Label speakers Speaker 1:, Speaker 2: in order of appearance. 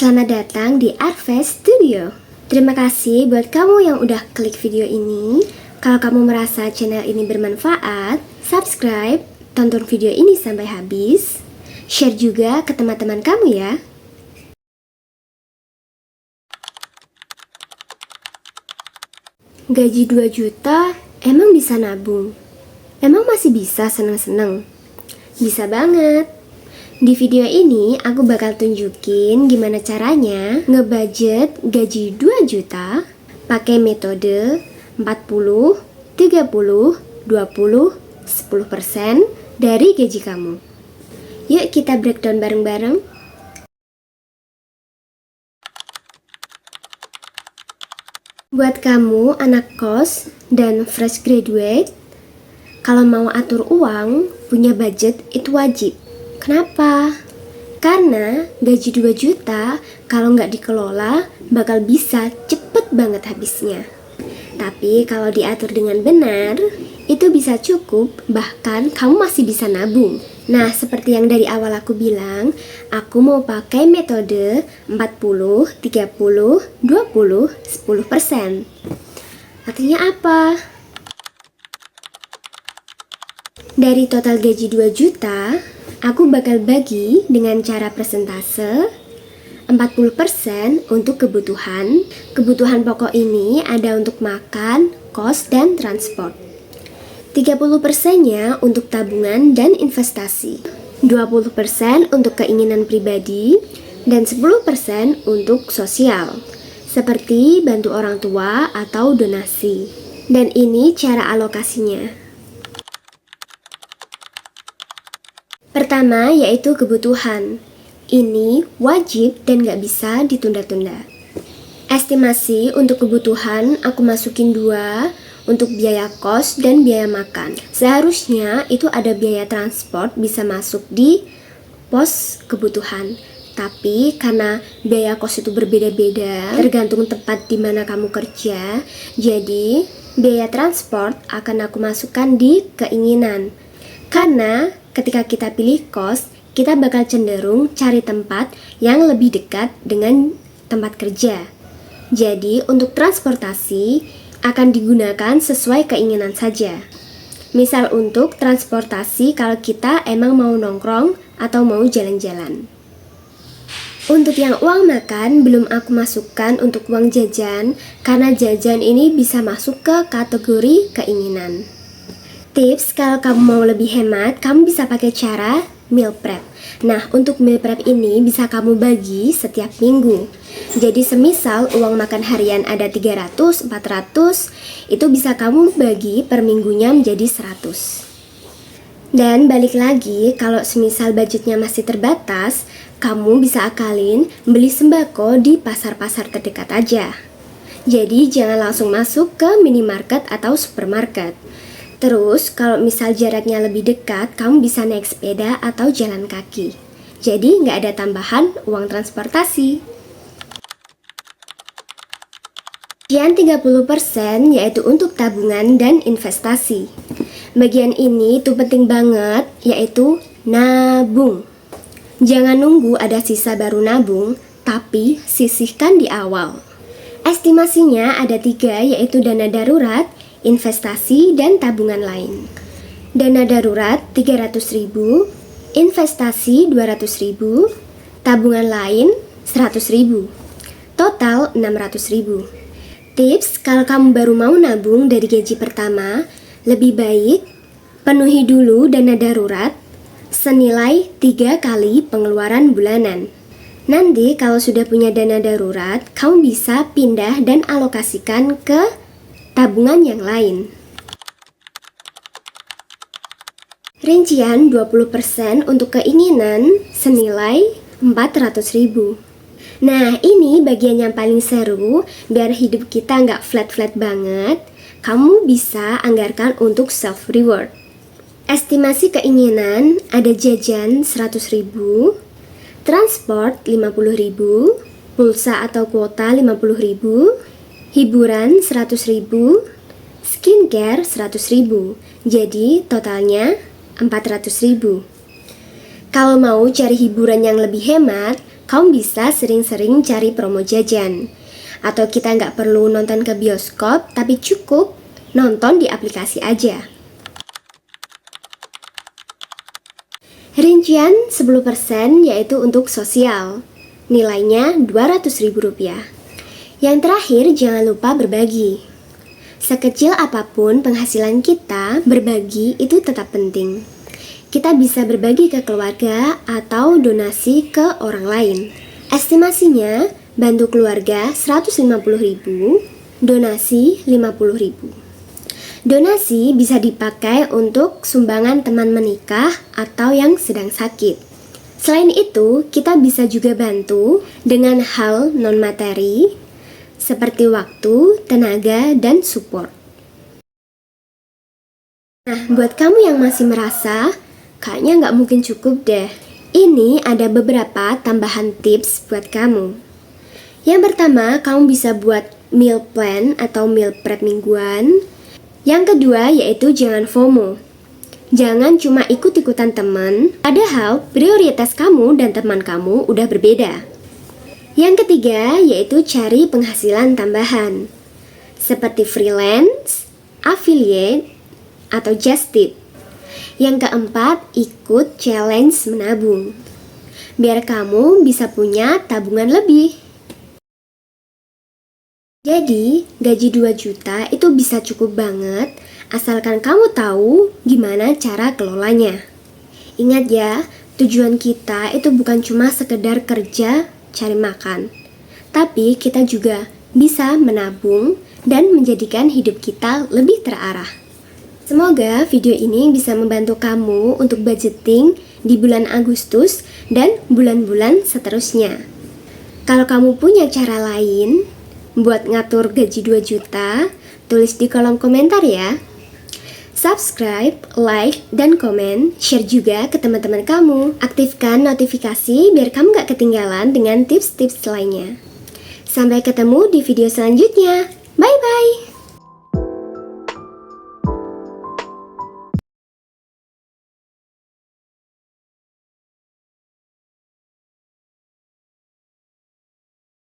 Speaker 1: Selamat datang di Artfest Studio. Terima kasih buat kamu yang udah klik video ini. Kalau kamu merasa channel ini bermanfaat, subscribe, tonton video ini sampai habis, share juga ke teman-teman kamu ya. Gaji 2 juta, emang bisa nabung? Emang masih bisa seneng-seneng? Bisa banget. Di video ini aku bakal tunjukin gimana caranya ngebudget gaji 2 juta pakai metode 40, 30, 20, 10% dari gaji kamu. Yuk kita breakdown bareng-bareng. Buat kamu anak kos dan fresh graduate, kalau mau atur uang, punya budget itu wajib. Kenapa? Karena gaji 2 juta kalau nggak dikelola bakal bisa cepet banget habisnya. Tapi kalau diatur dengan benar, itu bisa cukup, bahkan kamu masih bisa nabung. Nah, seperti yang dari awal aku bilang, aku mau pakai metode 40, 30, 20, 10%. Artinya apa? Dari total gaji 2 juta, aku bakal bagi dengan cara persentase 40% untuk kebutuhan. Kebutuhan pokok ini ada untuk makan, kos, dan transport. 30%-nya untuk tabungan dan investasi. 20% untuk keinginan pribadi dan 10% untuk sosial, seperti bantu orang tua atau donasi. Dan ini cara alokasinya. Pertama yaitu kebutuhan. Ini wajib dan gak bisa ditunda-tunda. Estimasi untuk kebutuhan aku masukin 2 untuk biaya kos dan biaya makan. Seharusnya itu ada biaya transport bisa masuk di pos kebutuhan. Tapi karena biaya kos itu berbeda-beda tergantung tempat di mana kamu kerja, jadi biaya transport akan aku masukkan di keinginan. Karena ketika kita pilih kos, kita bakal cenderung cari tempat yang lebih dekat dengan tempat kerja. Jadi, untuk transportasi akan digunakan sesuai keinginan saja. Misal untuk transportasi kalau kita emang mau nongkrong atau mau jalan-jalan. Untuk yang uang makan belum aku masukkan untuk uang jajan, karena jajan ini bisa masuk ke kategori keinginan. Tips kalau kamu mau lebih hemat, kamu bisa pakai cara meal prep. Nah, untuk meal prep ini bisa kamu bagi setiap minggu. Jadi semisal uang makan harian ada 300, 400, itu bisa kamu bagi per minggunya menjadi 100. Dan balik lagi, kalau semisal budgetnya masih terbatas, kamu bisa akalin beli sembako di pasar-pasar terdekat aja. Jadi jangan langsung masuk ke minimarket atau supermarket. Terus, kalau misal jaraknya lebih dekat, kamu bisa naik sepeda atau jalan kaki. Jadi, nggak ada tambahan uang transportasi. Bagian 30% yaitu untuk tabungan dan investasi. Bagian ini tuh penting banget, yaitu nabung. Jangan nunggu ada sisa baru nabung, tapi sisihkan di awal. Estimasinya ada 3, yaitu dana darurat, investasi, dan tabungan lain. Dana darurat 300.000, investasi 200.000, tabungan lain 100.000. Total 600.000. Tips kalau kamu baru mau nabung dari gaji pertama, lebih baik penuhi dulu dana darurat senilai 3 kali pengeluaran bulanan. Nanti kalau sudah punya dana darurat, kamu bisa pindah dan alokasikan ke tabungan yang lain. Rincian 20% untuk keinginan senilai 400.000. Nah, ini bagian yang paling seru, biar hidup kita nggak flat-flat banget. Kamu bisa anggarkan untuk self-reward. Estimasi keinginan ada jajan 100.000, transport 50.000, pulsa atau kuota 50.000, hiburan 100.000, skincare 100.000. Jadi totalnya 400.000. Kalau mau cari hiburan yang lebih hemat, kamu bisa sering-sering cari promo jajan. Atau kita nggak perlu nonton ke bioskop, tapi cukup nonton di aplikasi aja. Rincian 10% yaitu untuk sosial. Nilainya Rp200.000. Yang terakhir, jangan lupa berbagi. Sekecil apapun penghasilan kita, berbagi itu tetap penting. Kita bisa berbagi ke keluarga atau donasi ke orang lain. Estimasinya, bantu keluarga Rp150.000, donasi Rp50.000. Donasi bisa dipakai untuk sumbangan teman menikah atau yang sedang sakit. Selain itu, kita bisa juga bantu dengan hal non-materi seperti waktu, tenaga, dan support. Nah, buat kamu yang masih merasa kayaknya nggak mungkin cukup deh, ini ada beberapa tambahan tips buat kamu. Yang pertama, kamu bisa buat meal plan atau meal prep mingguan. Yang kedua yaitu jangan FOMO. Jangan cuma ikut-ikutan teman, padahal prioritas kamu dan teman kamu udah berbeda. Yang ketiga yaitu cari penghasilan tambahan, seperti freelance, affiliate, atau just tip. Yang keempat, ikut challenge menabung, biar kamu bisa punya tabungan lebih. Jadi, gaji 2 juta itu bisa cukup banget, asalkan kamu tahu gimana cara kelolanya. Ingat ya, tujuan kita itu bukan cuma sekedar kerja, cari makan. Tapi kita juga bisa menabung dan menjadikan hidup kita lebih terarah. Semoga video ini bisa membantu kamu untuk budgeting di bulan Agustus dan bulan-bulan seterusnya. Kalau kamu punya cara lain buat ngatur gaji 2 juta, tulis di kolom komentar ya. Subscribe, like, dan komen, share juga ke teman-teman kamu. Aktifkan notifikasi biar kamu gak ketinggalan dengan tips-tips lainnya. Sampai ketemu di video selanjutnya. Bye-bye!